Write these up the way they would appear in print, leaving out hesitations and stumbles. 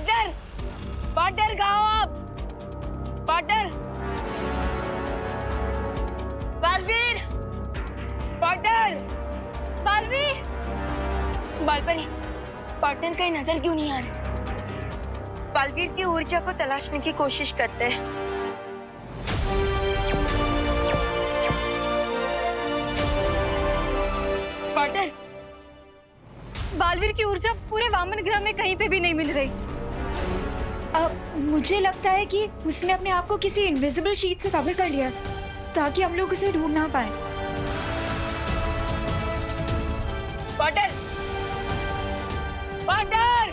Partner, partner कहाँ हो आप? Partner, Baalveer, partner, Baalveer, Baalpari, partner कहीं नजर क्यों नहीं आ रही? बालवीर की ऊर्जा को तलाशने की कोशिश करते हैं। पार्टनर, बालवीर की ऊर्जा पूरे वामन ग्रह में कहीं पे भी नहीं मिल रही। मुझे लगता है कि उसने अपने आप को किसी इनविजिबल शीट से कवर कर लिया ताकि हम लोग उसे ढूंढ ना पाए। पार्टनर, पार्टनर,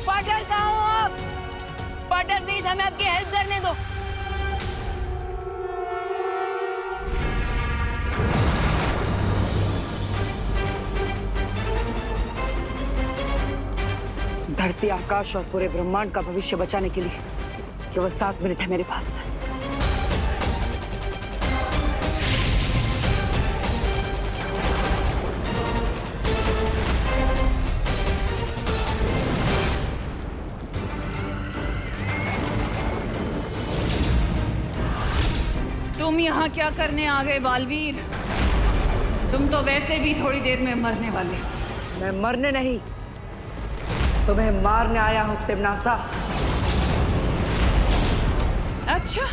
पार्टनर कहाँ हो आप? पार्टनर प्लीज हमें आपकी हेल्प करने दो। धरती, आकाश और पूरे ब्रह्मांड का भविष्य बचाने के लिए केवल 7 मिनट है मेरे पास। तुम यहाँ क्या करने आ गए बालवीर? तुम तो वैसे भी थोड़ी देर में मरने वाले। मैं मरने नहीं, तुम्हें मारने आया हूं तिम्नासा। अच्छा,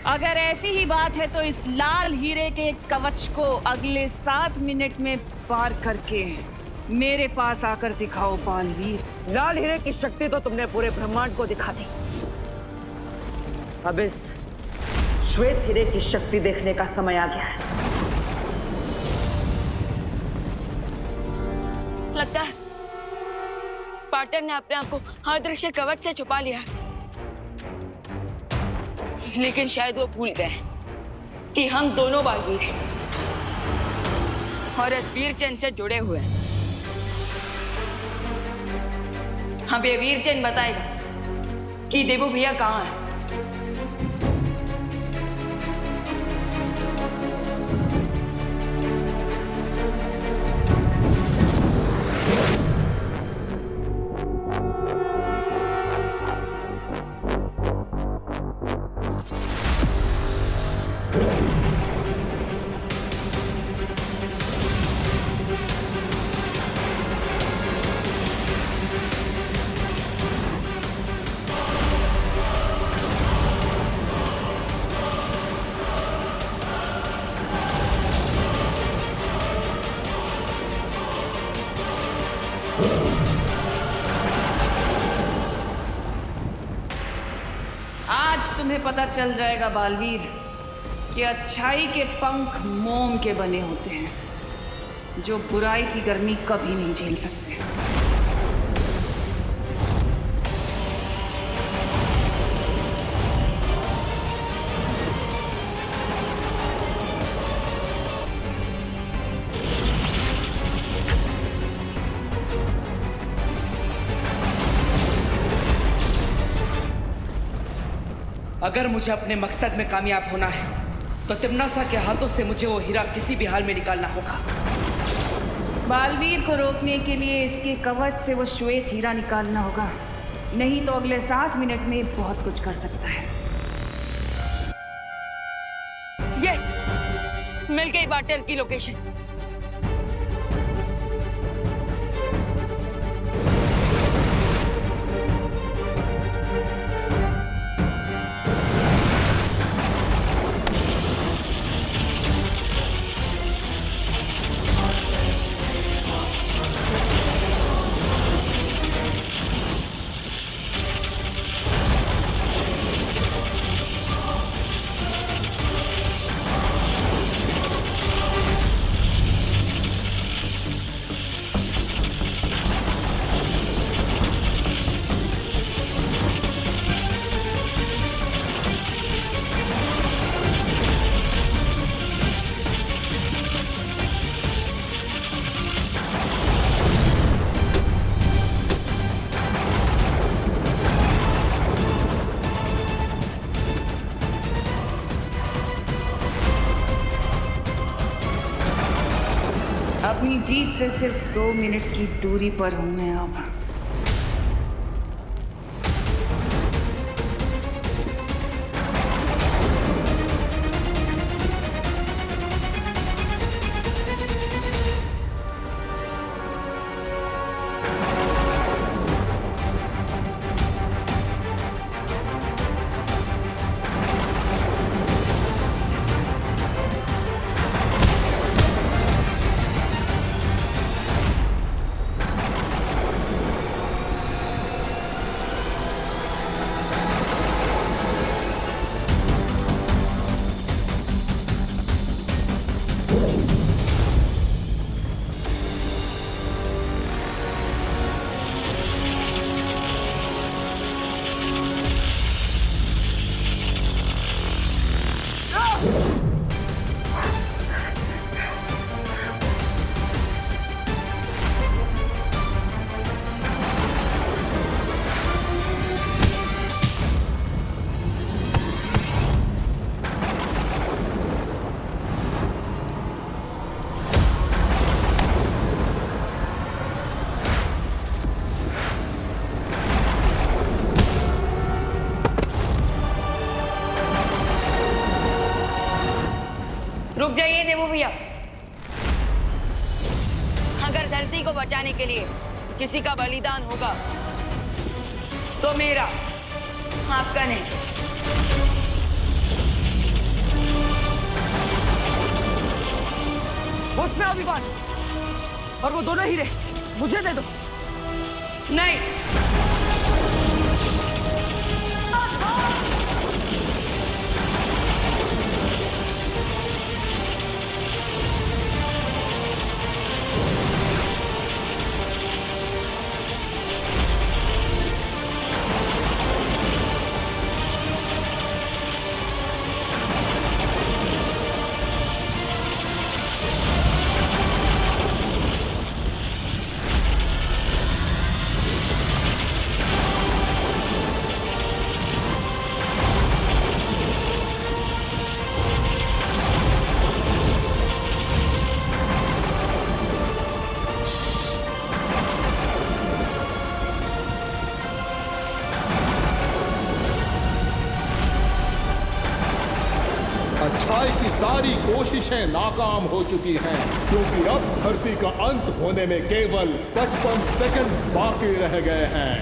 अगर ऐसी ही बात है तो इस लाल हीरे के कवच को अगले 7 मिनट में पार करके मेरे पास आकर दिखाओ बालवीर। लाल हीरे की शक्ति तो तुमने पूरे ब्रह्मांड को दिखा दी। अब इस श्वेत हीरे की शक्ति देखने का समय आ गया है। लगता है पार्टनर ने अपने आप को अदृश्य कवच से छुपा लिया, लेकिन शायद वो भूल गए कि हम दोनों बालवीर हैं और इस वीर चंद से जुड़े हुए हैं। हमें ये वीर चंद बताएगा कि देवू भैया कहाँ है। तुम्हें पता चल जाएगा बालवीर कि अच्छाई के पंख मोम के बने होते हैं जो बुराई की गर्मी कभी नहीं झेल सकते। अगर मुझे अपने मकसद में कामयाब होना है तो तिम्नासा के हाथों से मुझे वो हीरा किसी भी हाल में निकालना होगा। बालवीर को रोकने के लिए इसके कवच से वो श्वेत हीरा निकालना होगा, नहीं तो अगले 7 मिनट में बहुत कुछ कर सकता है। यस, मिल गई पार्टनर की लोकेशन। अपनी जीत से सिर्फ 2 मिनट की दूरी पर हूं मैं अब। धरती को बचाने के लिए किसी का बलिदान होगा तो मेरा, आपका नहीं। उसमें अभिमान और वो दोनों हीरे मुझे दे दो। नहीं, अच्छाई की सारी कोशिशें नाकाम हो चुकी हैं, क्योंकि अब धरती का अंत होने में केवल 55 सेकंड्स बाकी रह गए हैं।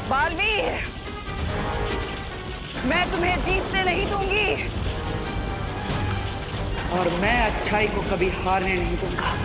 बालवीर, मैं तुम्हें जीतने नहीं दूंगी और मैं अच्छाई को कभी हारने नहीं दूंगा।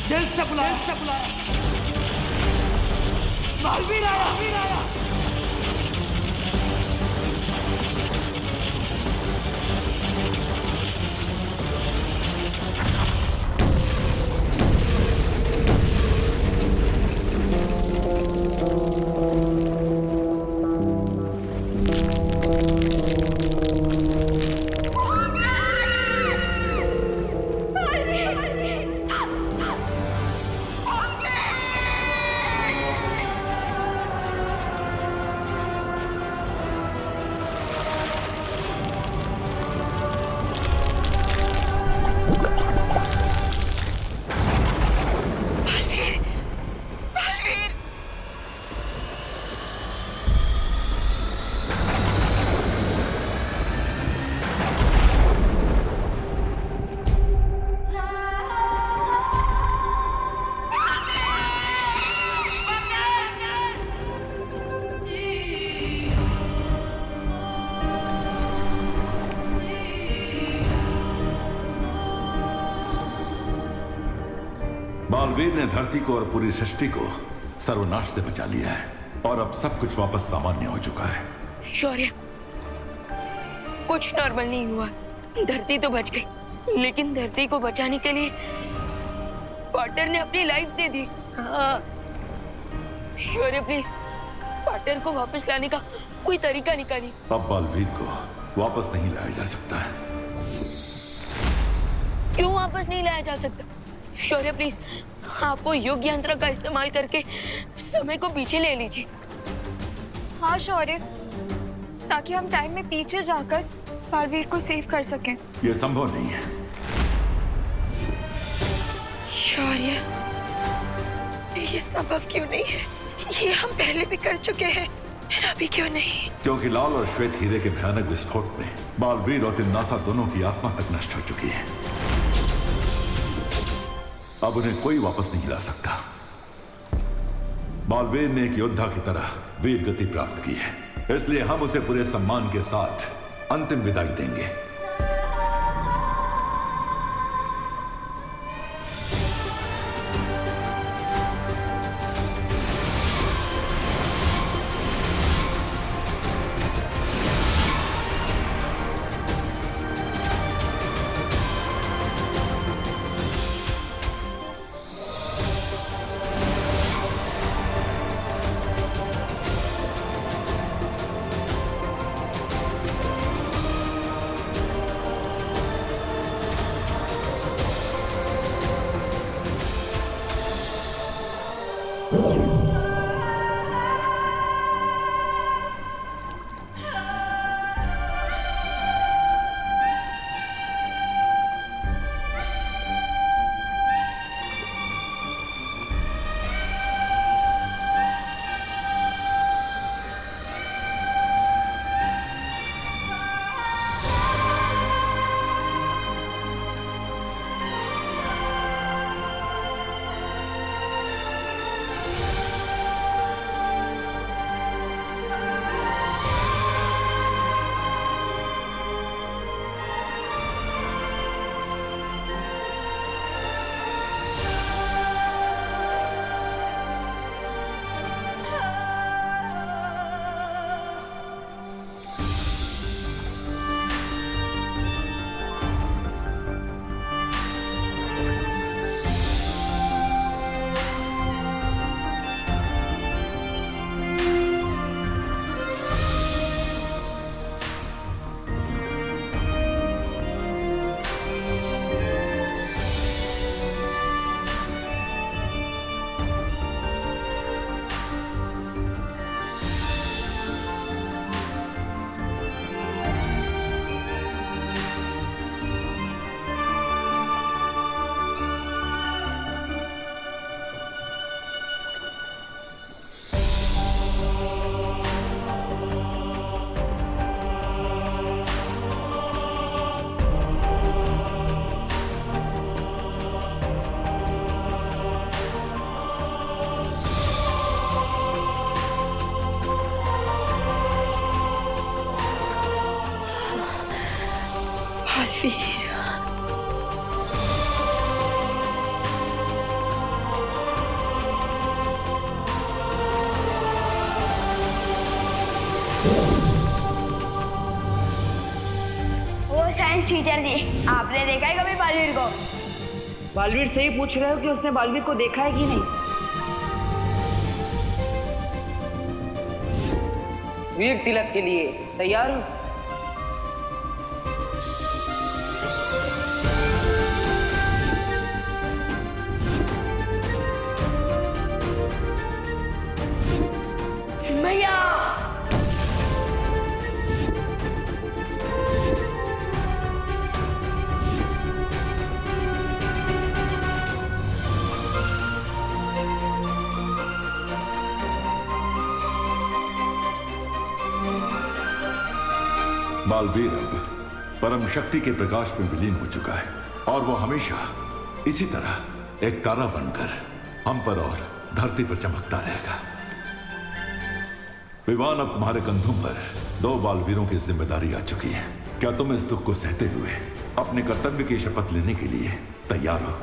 जल्द से बुलाया। बालवीर आया। बालवीर ने धरती को और पूरी सृष्टि को सर्वनाश से बचा लिया है। और अब सब कुछ वापस सामान्य हो चुका है। शौर्य, कुछ नॉर्मल नहीं हुआ। धरती तो बच गई, लेकिन धरती को बचाने के लिए पार्टनर ने अपनी life they the. Shaurya please, partner को वापस लाने का कोई तरीका निकालिए। अब बालवीर को वापस नहीं लाया जा सकता है। क्यों वापस नहीं लाया जा सकता? शौर्य प्लीज, आप वो युग यंत्र का इस्तेमाल करके समय को पीछे ले लीजिए। हाँ शौर्य, ताकि हम टाइम में पीछे जाकर बालवीर को सेव कर सकें। यह संभव नहीं है। शौर्य, ये संभव क्यों नहीं है? ये हम पहले भी कर चुके हैं, फिर अभी क्यों नहीं? क्योंकि लाल और श्वेत हीरे के भयानक विस्फोट में बालवीर और तिन्नासा दोनों की आत्मा तक नष्ट हो चुकी है। अब उन्हें कोई वापस नहीं ला सकता। बालवीर ने एक योद्धा की तरह वीर गति प्राप्त की है, इसलिए हम उसे पूरे सम्मान के साथ अंतिम विदाई देंगे। साइंस टीचर जी, आपने देखा है कभी बालवीर को? बालवीर से ही पूछ रहे हो कि उसने बालवीर को देखा है कि नहीं? वीर तिलक के लिए तैयार हो? मैया, बालवीर अब परम शक्ति के प्रकाश में विलीन हो चुका है और वो हमेशा इसी तरह एक तारा बनकर हम पर और धरती पर चमकता रहेगा। विवान, अब तुम्हारे कंधों पर 2 बालवीरों की जिम्मेदारी आ चुकी है। क्या तुम इस दुख को सहते हुए अपने कर्तव्य की शपथ लेने के लिए तैयार हो?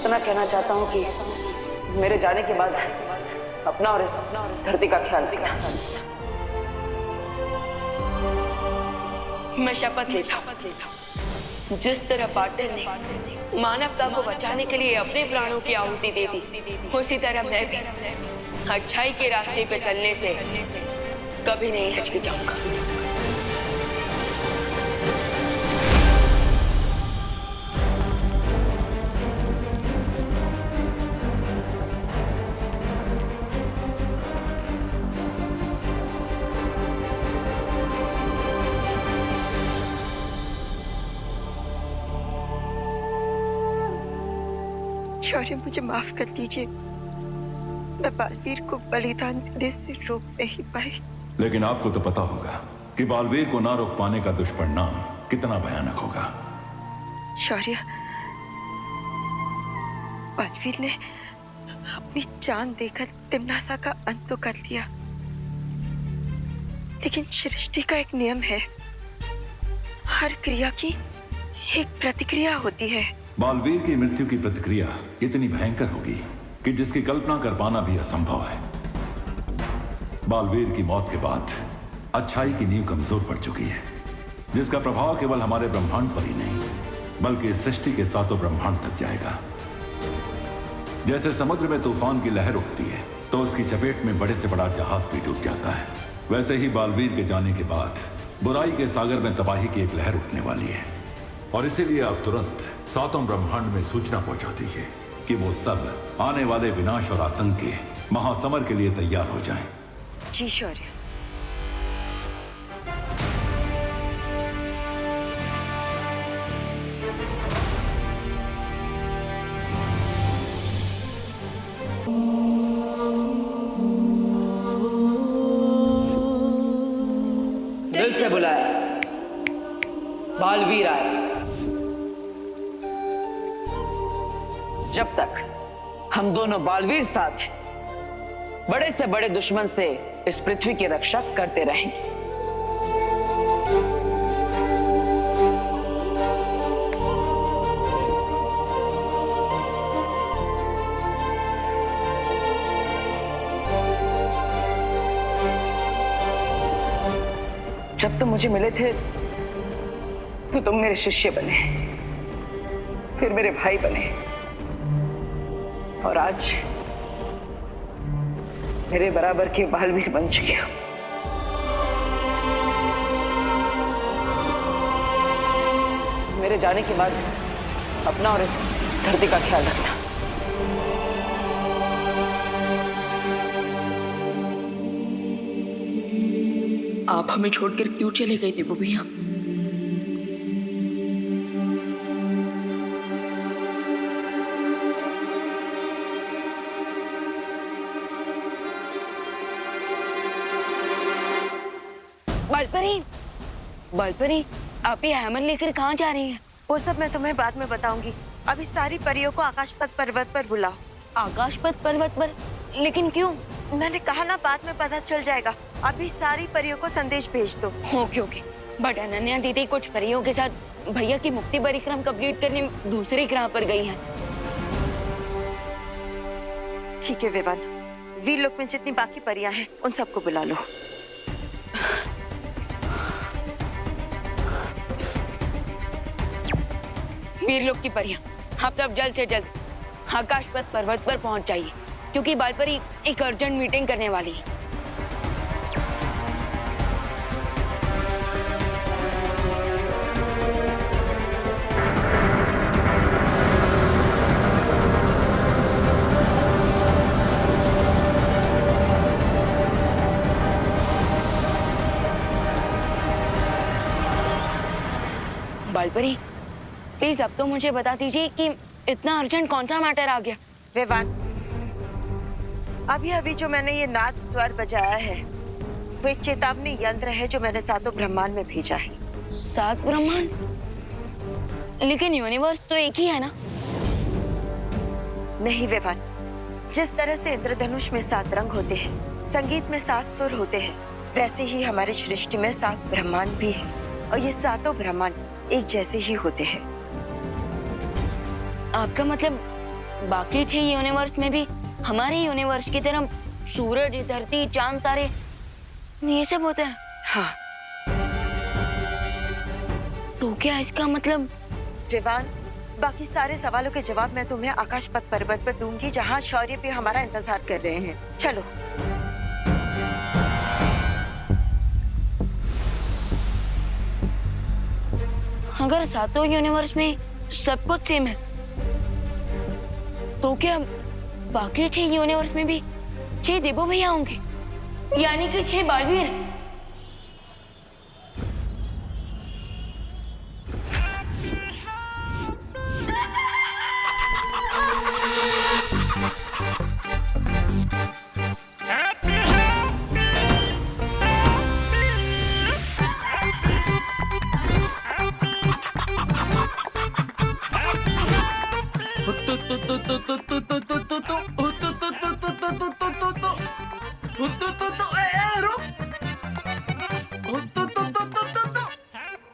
इतना कहना चाहता हूँ कि मेरे जाने के बाद अपना और इस धरती का ख्याल रखना। मैं शपथ लेता हूँ, जिस तरह पाटिल ने मानवता को बचाने के लिए अपने प्राणों की आहुति दे दी, उसी तरह मैं भी अच्छाई के रास्ते पे चलने से कभी नहीं हिचकिचाऊंगा। शौर्य, मुझे माफ कर दीजिए, मैं बालवीर को बलिदान देने से रोक नहीं पाई। लेकिन आपको तो पता होगा कि बालवीर को ना रोक पाने का दुष्परिणाम कितना भयानक होगा। शौर्य, बालवीर ने अपनी जान देकर तिम्नासा का अंत तो कर दिया, लेकिन सृष्टि का एक नियम है, हर क्रिया की एक प्रतिक्रिया होती है। बालवीर की मृत्यु की प्रतिक्रिया इतनी भयंकर होगी कि जिसकी कल्पना कर पाना भी असंभव है। बालवीर की मौत के बाद अच्छाई की नींव कमजोर पड़ चुकी है, जिसका प्रभाव केवल हमारे ब्रह्मांड पर ही नहीं बल्कि सृष्टि के सातों ब्रह्मांड तक जाएगा। जैसे समुद्र में तूफान की लहर उठती है तो उसकी चपेट में बड़े से बड़ा जहाज भी डूब जाता है, वैसे ही बालवीर के जाने के बाद बुराई के सागर में तबाही की एक लहर उठने वाली है। और इसीलिए आप तुरंत सातों ब्रह्मांड में सूचना पहुंचा दीजिए कि वो सब आने वाले विनाश और आतंक के महासमर के लिए तैयार हो जाएं। जी शौर्य। दिल से बुलाया, बालवीर आया। जब तक हम दोनों बालवीर साथ हैं, बड़े से बड़े दुश्मन से इस पृथ्वी की रक्षा करते रहेंगे। जब तुम मुझे मिले थे तो तुम मेरे शिष्य बने, फिर मेरे भाई बने, और आज मेरे बराबर के बालवीर बन चुके हो। मेरे जाने के बाद अपना और इस धरती का ख्याल रखना। आप हमें छोड़कर क्यों चले गए थे भैया? बालपरी, बालपरी, आप ये हैमर लेकर कहाँ जा रही हैं? वो सब मैं तुम्हें बाद में बताऊंगी। अभी सारी परियों को आकाशपथ पर्वत पर बुलाओ। आकाशपथ पर्वत पर? लेकिन क्यों? मैंने कहा ना, बाद में पता चल जाएगा। अभी सारी परियों को संदेश भेज दो। Okay okay. बट अनन्या दीदी कुछ परियों के साथ भैया की मुक्ति परिक्रम कंप्लीट करने दूसरे ग्रह पर गई हैं। ठीक है विवान, वीर लोक में जितनी बाकी परियां हैं उन सबको बुला लो। वीरलोक की परियां, आप सब जल्द से जल्द आकाशपथ पर्वत पर पहुंच जाइए, क्योंकि बालपरी एक अर्जेंट मीटिंग करने वाली है। बालपरी, प्लीज अब तो मुझे बता दीजिए कि इतना अर्जेंट कौन सा मैटर आ गया? विवान, अभी अभी जो मैंने ये नाद स्वर बजाया है वो एक चेतावनी यंत्र है जो मैंने सातों ब्रह्मांड में भेजा है। 7 ब्रह्मांड? लेकिन यूनिवर्स तो एक ही है ना? नहीं विवान, जिस तरह से इंद्रधनुष में 7 रंग होते हैं, संगीत में 7 सुर होते हैं, वैसे ही हमारी सृष्टि में 7 ब्रह्मांड भी है, और ये सातों ब्रह्मांड एक जैसे ही होते हैं। आपका मतलब बाकी 6 यूनिवर्स में भी हमारे यूनिवर्स की तरह सूरज, धरती, चांद, तारे ये सब होते हैं? हाँ। तो क्या इसका मतलब? विवान, बाकी सारे सवालों के जवाब मैं तुम्हें आकाश पथ पर्वत पर दूंगी, जहाँ शौर्य भी हमारा इंतजार कर रहे हैं। चलो। अगर 7 यूनिवर्स में सब कुछ सेम है, तो क्या बाकी 6 यूनिवर्स में भी 6 देवो भैया होंगे, यानी कि 6 बालवीर?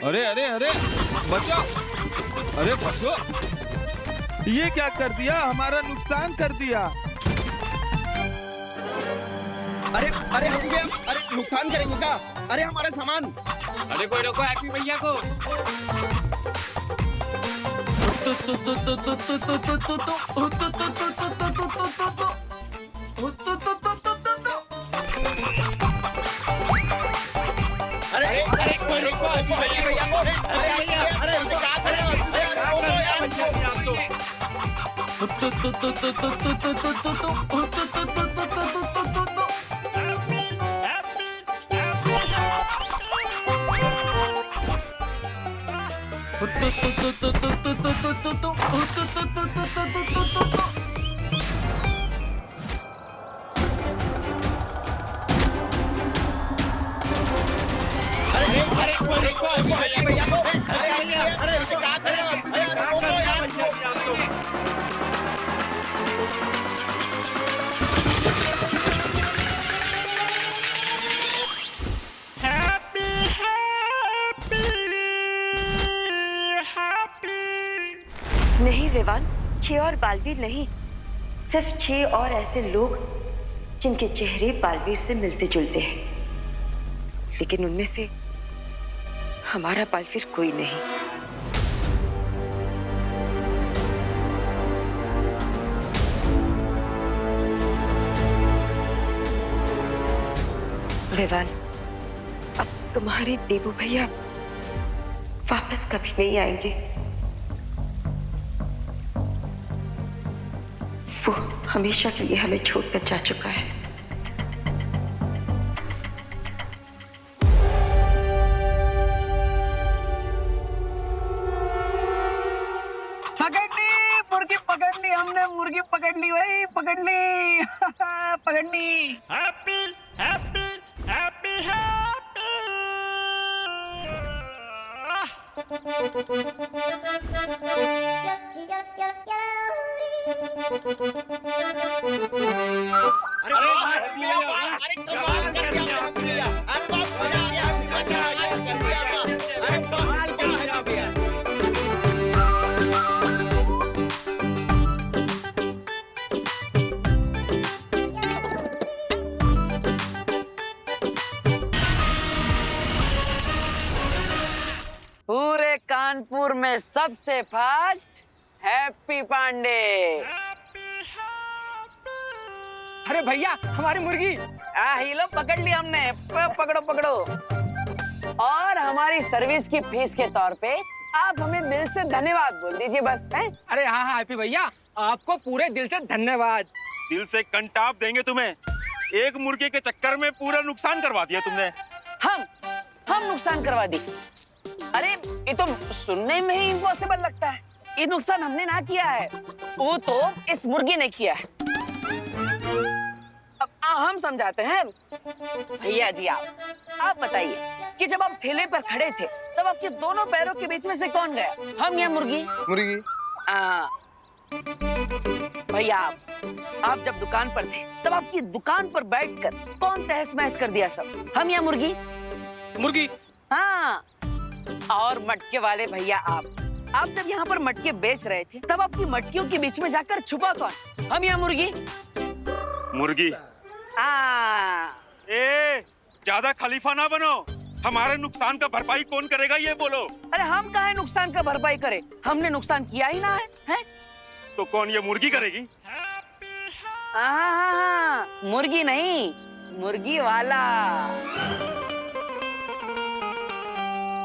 अरे अरे अरे बचो, अरे बचो, ये क्या कर दिया? हमारा नुकसान कर दिया। अरे अरे हम क्या, अरे नुकसान करेंगे क्या? अरे हमारा सामान। अरे कोई रोको हैप्पी भैया को। अरे अरे कोई रोको हैप्पी भैया को। अरे भैया, अरे क्या कर रहे नहीं विवान, 6 और बालवीर नहीं, सिर्फ 6 और ऐसे लोग जिनके चेहरे बालवीर से मिलते जुलते हैं, लेकिन उनमें से हमारा बालवीर कोई नहीं। विवान, अब तुम्हारे देवू भैया वापस कभी नहीं आएंगे। वो हमेशा के लिए हमें छोड़कर जा चुका है। पकड़ ली मुर्गी, पकड़ ली हमने, मुर्गी पकड़ ली भाई, पकड़ ली। पकड़ ली। Happy happy happy happy. पूरे कानपुर में सबसे फास्ट हैप्पी पांडे। अरे भैया हमारी मुर्गी। ये लो पकड़ ली हमने, पकड़ो पकड़ो। और हमारी सर्विस की फीस के तौर पे आप हमें दिल से धन्यवाद बोल दीजिए बस। हैं? अरे हाँ हाँ हैप्पी भैया, आपको पूरे दिल से धन्यवाद। दिल से कंटाप देंगे तुम्हें। एक मुर्गे के चक्कर में पूरा नुकसान करवा दिया तुमने। हम नुकसान करवा दी? अरे ये तो सुनने में ही इम्पॉसिबल लगता है। ये नुकसान हमने ना किया है, वो तो इस मुर्गी ने किया है। अब हम समझाते हैं। भैया जी आप बताइए कि जब आप ठेले पर खड़े थे तब आपके दोनों पैरों के बीच में से कौन गया, हम या मुर्गी? मुर्गी। भैया आप जब दुकान पर थे तब आपकी दुकान पर बैठकर कौन तहस महस कर दिया सब, हम या मुर्गी? मुर्गी। हाँ। और मटके वाले भैया आप आप जब यहाँ पर मटके बेच रहे थे तब आपकी मटकियों के बीच में जाकर छुपा कौन? हम या मुर्गी? मुर्गी। ए, ज्यादा खलीफा ना बनो। हमारे नुकसान का भरपाई कौन करेगा ये बोलो। अरे हम कहाँ है नुकसान का भरपाई करे? हमने नुकसान किया ही ना है? तो कौन, ये मुर्गी करेगी? मुर्गी नहीं, मुर्गी वाला।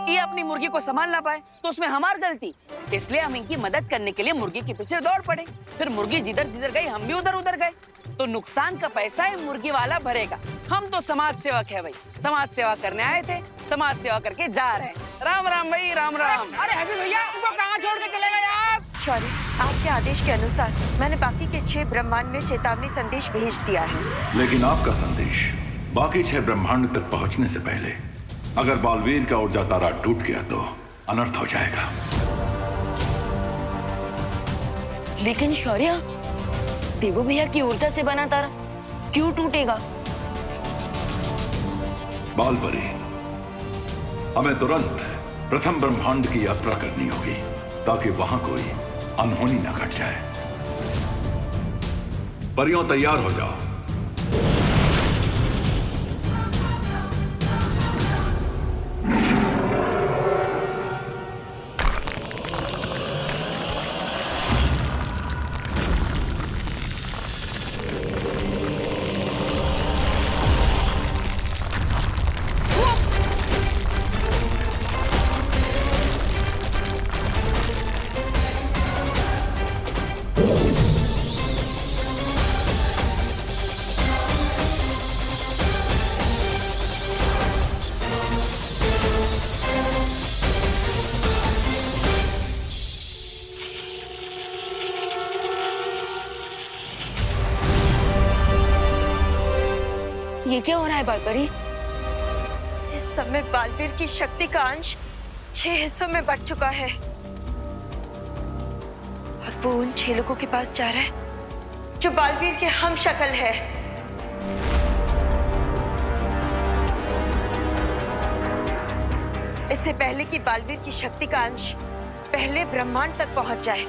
ये अपनी मुर्गी को संभाल ना पाए तो उसमें हमारी गलती, इसलिए हम इनकी मदद करने के लिए मुर्गी के पीछे दौड़ पड़े। फिर मुर्गी जिधर जिधर गई हम भी उधर उधर गए, तो नुकसान का पैसा है मुर्गी वाला भरेगा। हम तो समाज सेवक है भाई, समाज सेवा करने आए थे, समाज सेवा करके जा रहे हैं। राम राम भाई, राम राम। अरे हैप्पी भैया, उनको कहाँ छोड़ के चले गए आप? शौर्य, आपके आदेश के अनुसार मैंने बाकी के 6 ब्रह्मांड में चेतावनी संदेश भेज दिया है। लेकिन आपका संदेश बाकी 6 ब्रह्मांड तक पहुंचने से पहले अगर बालवीर का ऊर्जा तारा टूट गया तो अनर्थ हो जाएगा। लेकिन शौर्य, देवू भैया की ऊर्जा से बना तारा क्यों टूटेगा? बालपरी, हमें तुरंत प्रथम ब्रह्मांड की यात्रा करनी होगी ताकि वहां कोई अनहोनी न घट जाए। परियों, तैयार हो जाओ। ये क्या हो रहा है बालपरी? इस समय बालवीर की शक्ति का अंश 6 हिस्सों में बट चुका है और वो उन 6 लोगों के पास जा रहा है जो बालवीर के हम शक्ल है। इससे पहले कि बालवीर की शक्ति का अंश पहले ब्रह्मांड तक पहुंच जाए,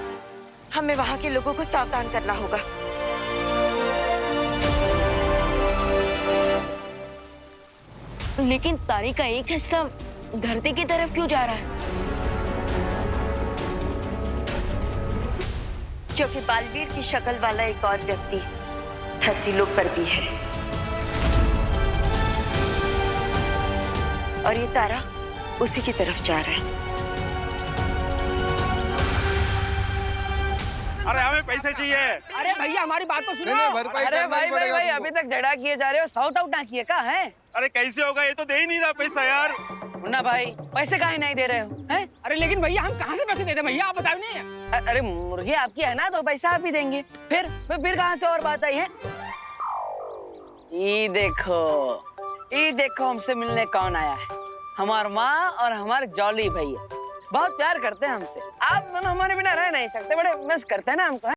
हमें वहां के लोगों को सावधान करना होगा। लेकिन तारे का एक हिस्सा धरती की तरफ क्यों जा रहा है? क्योंकि बालवीर की शक्ल वाला एक और व्यक्ति धरती लोक पर भी है और ये तारा उसी की तरफ जा रहा है। अरे हमें पैसे चाहिए। अरे भैया हमारी बात तो सुनो। अरे भाई अभी तक झगड़ा किए जा रहे हो, सॉर्ट आउट ना किए का है? अरे कैसे होगा, ये तो दे ही नहीं रहा पैसा यार। मुन्ना भाई, पैसे काहे नहीं दे रहे हो? हैं? अरे लेकिन भैया हम कहाँ से पैसे देते भैया, आप बताओ नहीं। अरे मुर्गी आपकी है ना, तो पैसा आप ही देंगे। फिर कहाँ से और बात आई है? ये देखो हमसे मिलने कौन आया है। हमार माँ और हमारे जॉली भैया बहुत प्यार करते हैं हमसे। आप दोनों हमारे बिना रह नहीं सकते, बड़े मिस करते हैं ना हमको।